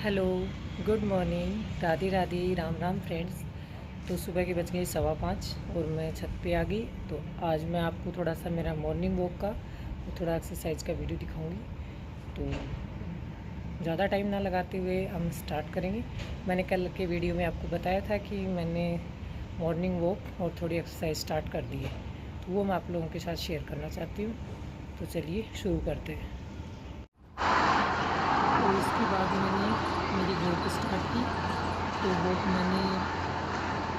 Hello, good morning, Radhe Radhe, Ram Ram friends. तो सुबह के बज गए 5:15 और मैं छत पे आ गई। तो आज मैं आपको थोड़ा सा मेरा मॉर्निंग वॉक का और थोड़ा एक्सरसाइज का वीडियो दिखाऊंगी। तो ज़्यादा टाइम ना लगाते हुए हम स्टार्ट करेंगे। मैंने कल के वीडियो में आपको बताया था कि मैंने मॉर्निंग वॉक और थोड़ी एक्सरसाइज स्टार्ट कर दी है, तो वो मैं आप लोगों के साथ शेयर करना चाहती हूँ। तो चलिए शुरू करते हैं। तो इसके बाद मैंने मेरी वॉक स्टार्ट की। तो वॉक मैंने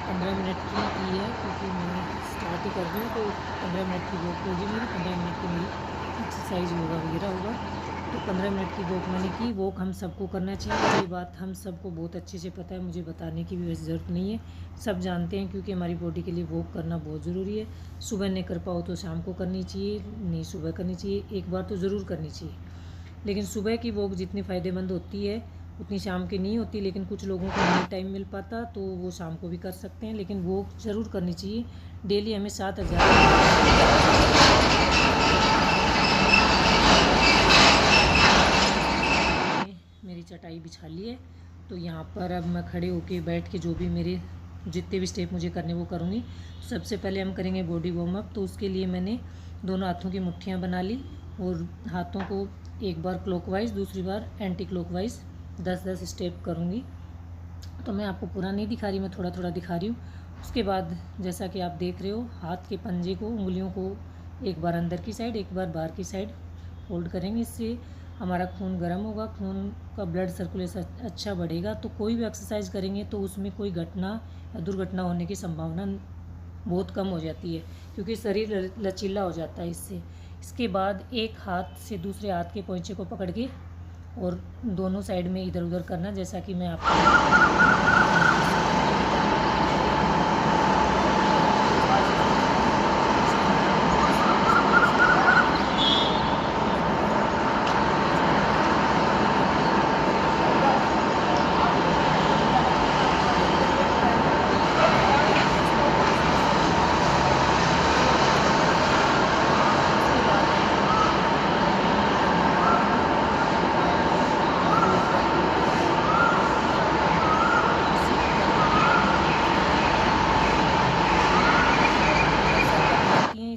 15 मिनट की है, क्योंकि मैं स्टार्ट ही कर रही हूँ। तो 15 मिनट की वॉक होगी मेरी, 15 मिनट की मेरी एक्सरसाइज योगा वगैरह होगा। तो 15 मिनट की वॉक मैंने की। वॉक हम सबको करना चाहिए, ये बात हम सबको बहुत अच्छे से पता है, मुझे बताने की भी वैसे ज़रूरत नहीं है, सब जानते हैं। क्योंकि हमारी बॉडी के लिए वॉक करना बहुत ज़रूरी है। सुबह नहीं कर पाओ तो शाम को करनी चाहिए, नहीं सुबह करनी चाहिए, एक बार तो ज़रूर करनी चाहिए। लेकिन सुबह की वॉक जितनी फ़ायदेमंद होती है उतनी शाम की नहीं होती। लेकिन कुछ लोगों को नहीं टाइम मिल पाता तो वो शाम को भी कर सकते हैं, लेकिन वॉक ज़रूर करनी चाहिए। डेली हमें 7,000 मेरी चटाई बिछा ली है। तो यहाँ पर अब मैं खड़े होके बैठ के जो भी मेरे जितने भी स्टेप मुझे करने वो करूँगी। तो सबसे पहले हम करेंगे बॉडी वार्म अप। तो उसके लिए मैंने दोनों हाथों की मुट्ठियाँ बना ली और हाथों को एक बार क्लॉकवाइज, दूसरी बार एंटी क्लॉकवाइज 10-10 स्टेप करूँगी। तो मैं आपको पूरा नहीं दिखा रही, मैं थोड़ा थोड़ा दिखा रही हूँ। उसके बाद जैसा कि आप देख रहे हो, हाथ के पंजे को, उंगलियों को एक बार अंदर की साइड, एक बार बाहर की साइड होल्ड करेंगे। इससे हमारा खून गर्म होगा, खून का ब्लड सर्कुलेशन अच्छा बढ़ेगा। तो कोई भी एक्सरसाइज करेंगे तो उसमें कोई घटना या दुर्घटना होने की संभावना बहुत कम हो जाती है, क्योंकि शरीर लचीला हो जाता है इससे। इसके बाद एक हाथ से दूसरे हाथ के पोंचे को पकड़ के और दोनों साइड में इधर उधर करना, जैसा कि मैं आपको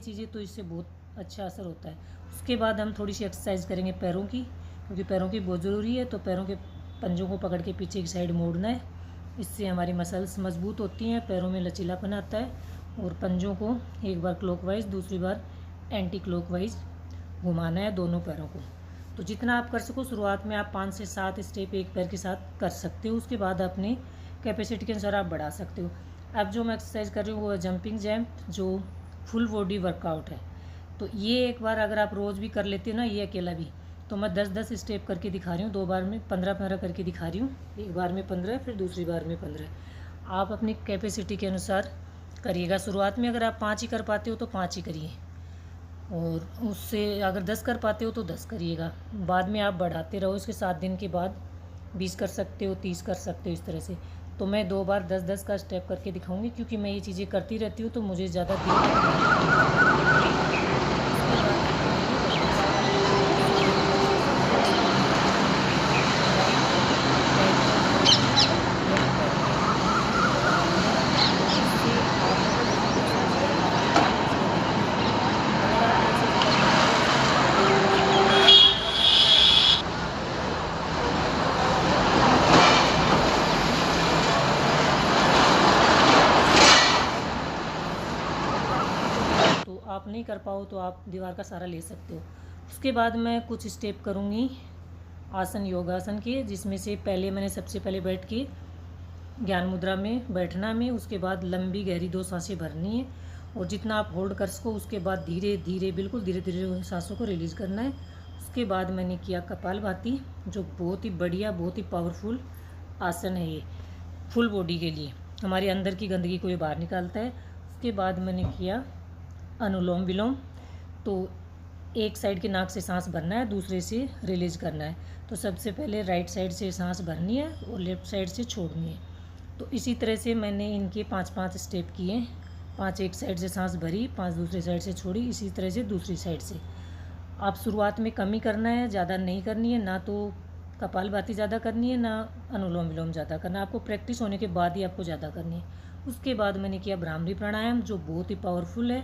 चीज़ें, तो इससे बहुत अच्छा असर होता है। उसके बाद हम थोड़ी सी एक्सरसाइज करेंगे पैरों की, क्योंकि पैरों की बहुत ज़रूरी है। तो पैरों के पंजों को पकड़ के पीछे की साइड मोड़ना है। इससे हमारी मसल्स मजबूत होती हैं, पैरों में लचीलापन आता है। और पंजों को एक बार क्लॉकवाइज, दूसरी बार एंटी क्लॉकवाइज घुमाना है दोनों पैरों को। तो जितना आप कर सको, शुरुआत में आप 5 से 7 स्टेप एक पैर के साथ कर सकते हो। उसके बाद अपनी कैपेसिटी के अनुसार आप बढ़ा सकते हो। अब जो मैं एक्सरसाइज कर रही हूँ वो है जंपिंग जैम्प, जो फुल बॉडी वर्कआउट है। तो ये एक बार अगर आप रोज़ भी कर लेते हो ना, ये अकेला भी, तो मैं 10-10 स्टेप करके दिखा रही हूँ। 2 बार में 15-15 करके दिखा रही हूँ। एक बार में 15, फिर दूसरी बार में 15। आप अपनी कैपेसिटी के अनुसार करिएगा। शुरुआत में अगर आप 5 ही कर पाते हो तो 5 ही करिए, और उससे अगर 10 कर पाते हो तो 10 करिएगा। बाद में आप बढ़ाते रहो। इसके 7 दिन के बाद 20 कर सकते हो, 30 कर सकते हो, इस तरह से। तो मैं 2 बार 10-10 का स्टेप करके दिखाऊंगी, क्योंकि मैं ये चीज़ें करती रहती हूँ तो मुझे ज़्यादा आप नहीं कर पाओ तो आप दीवार का सहारा ले सकते हो। उसके बाद मैं कुछ स्टेप करूँगी आसन, योगासन के, जिसमें से पहले मैंने सबसे पहले बैठ के ज्ञान मुद्रा में बैठना में। उसके बाद लंबी गहरी 2 सांसें भरनी है, और जितना आप होल्ड कर सको उसके बाद धीरे धीरे, बिल्कुल धीरे धीरे सांसों को रिलीज़ करना है। उसके बाद मैंने किया कपालभाति, जो बहुत ही बढ़िया, बहुत ही पावरफुल आसन है ये, फुल बॉडी के लिए। हमारे अंदर की गंदगी को ये बाहर निकालता है। उसके बाद मैंने किया अनुलोम विलोम। तो एक साइड के नाक से सांस भरना है, दूसरे से रिलीज़ करना है। तो सबसे पहले राइट साइड से सांस भरनी है और लेफ़्ट साइड से छोड़नी है। तो इसी तरह से मैंने इनके 5-5 स्टेप किए। 5 एक साइड से सांस भरी, 5 दूसरी साइड से छोड़ी, इसी तरह से दूसरी साइड से। आप शुरुआत में कम ही करना है, ज़्यादा नहीं करनी है, ना तो कपालभाति ज़्यादा करनी है, ना अनुलोम विलोम ज़्यादा करना। आपको प्रैक्टिस होने के बाद ही आपको ज़्यादा करनी है। उसके बाद मैंने किया भ्रामरी प्राणायाम, जो बहुत ही पावरफुल है,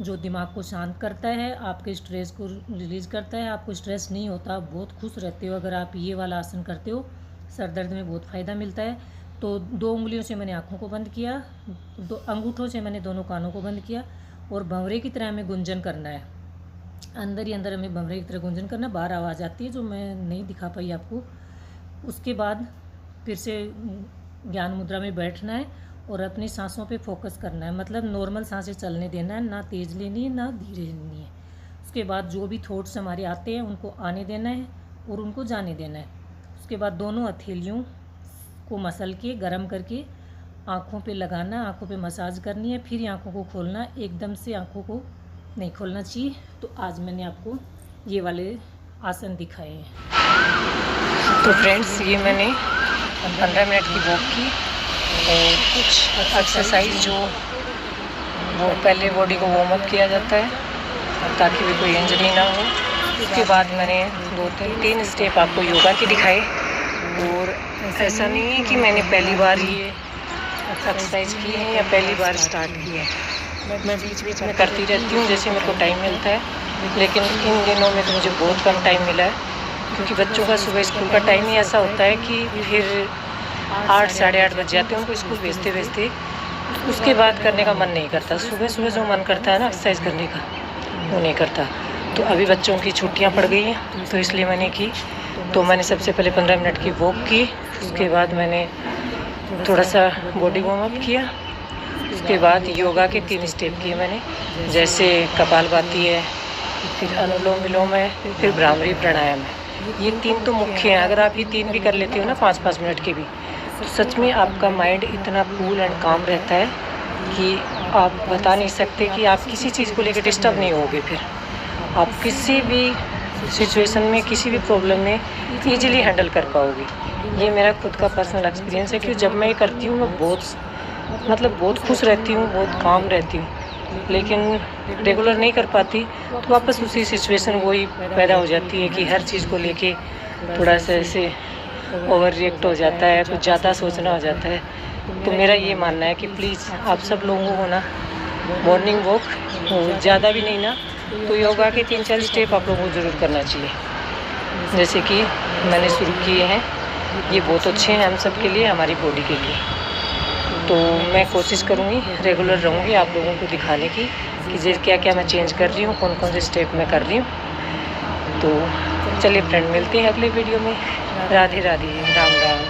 जो दिमाग को शांत करता है, आपके स्ट्रेस को रिलीज़ करता है। आपको स्ट्रेस नहीं होता, बहुत खुश रहते हो अगर आप ये वाला आसन करते हो। सर दर्द में बहुत फ़ायदा मिलता है। तो 2 उंगलियों से मैंने आँखों को बंद किया, 2 अंगूठों से मैंने दोनों कानों को बंद किया और भंवरे की तरह हमें गुंजन करना है। अंदर ही अंदर हमें भंवरे की तरह गुंजन करना। बाहर आवाज़ आती है जो मैं नहीं दिखा पाई आपको। उसके बाद फिर से ज्ञान मुद्रा में बैठना है और अपनी सांसों पे फोकस करना है। मतलब नॉर्मल सांसें चलने देना है, ना तेज़ लेनी है ना धीरे लेनी है। उसके बाद जो भी थॉट्स हमारे आते हैं उनको आने देना है और उनको जाने देना है। उसके बाद दोनों हथेलियों को मसल के गरम करके आँखों पे लगाना, आँखों पे मसाज करनी है, फिर आँखों को खोलना। एकदम से आँखों को नहीं खोलना चाहिए। तो आज मैंने आपको ये वाले आसन दिखाए हैं। तो फ्रेंड्स, ये मैंने 15 मिनट की वॉक की और कुछ एक्सरसाइज जो वो पहले बॉडी को वार्म अप किया जाता है ताकि भी कोई इंजरी ना हो। उसके बाद मैंने 2-3 स्टेप आपको योगा के दिखाए। और ऐसा नहीं है कि मैंने पहली बार ये एक्सरसाइज की है या पहली बार स्टार्ट की है, मैं बीच बीच में करती रहती हूँ जैसे मेरे को टाइम मिलता है। लेकिन इन दिनों में तो मुझे बहुत कम टाइम मिला है क्योंकि बच्चों का सुबह स्कूल का टाइम ही ऐसा होता है कि फिर 8 साढ़े 8 बज जाते हैं उनको स्कूल भेजते भेजते। उसके बाद करने का मन नहीं करता। सुबह सुबह जो मन करता है ना एक्सरसाइज करने का, वो नहीं करता। तो अभी बच्चों की छुट्टियां पड़ गई हैं तो इसलिए मैंने की। तो मैंने सबसे पहले 15 मिनट की वॉक की। उसके बाद मैंने थोड़ा सा बॉडी वार्म अप किया। उसके बाद योगा के 3 स्टेप किए मैंने, जैसे कपालभाति है, फिर अनुलोम विलोम है, फिर भ्रामरी प्राणायाम है। ये 3 तो मुख्य हैं। अगर आप ये 3 भी कर लेते हो ना 5-5 मिनट के भी, तो सच में आपका माइंड इतना कूल एंड काम रहता है कि आप बता नहीं सकते कि आप किसी चीज़ को लेकर डिस्टर्ब नहीं होगे। फिर आप किसी भी सिचुएशन में, किसी भी प्रॉब्लम में ईजिली हैंडल कर पाओगे। ये मेरा खुद का पर्सनल एक्सपीरियंस है कि जब मैं ये करती हूँ मैं बहुत खुश रहती हूँ, बहुत काम रहती हूँ। लेकिन रेगुलर नहीं कर पाती तो वापस उसी सिचुएशन वही पैदा हो जाती है कि हर चीज़ को लेके थोड़ा सा ऐसे ओवर रिएक्ट हो जाता है, कुछ ज़्यादा सोचना हो जाता है। तो मेरा ये मानना है कि प्लीज़ आप सब लोगों को ना मॉर्निंग वॉक, ज़्यादा भी नहीं ना, तो योगा के 3-4 स्टेप आप लोगों को ज़रूर करना चाहिए। जैसे कि मैंने शुरू किए हैं, ये बहुत अच्छे हैं हम सब के लिए, हमारी बॉडी के लिए। तो मैं कोशिश करूँगी, रेगुलर रहूँगी आप लोगों को दिखाने की कि क्या क्या मैं चेंज कर रही हूँ, कौन कौन से स्टेप मैं कर रही हूँ। तो चलिए फ्रेंड, मिलते हैं अगले वीडियो में। राधे राधे, राम राम।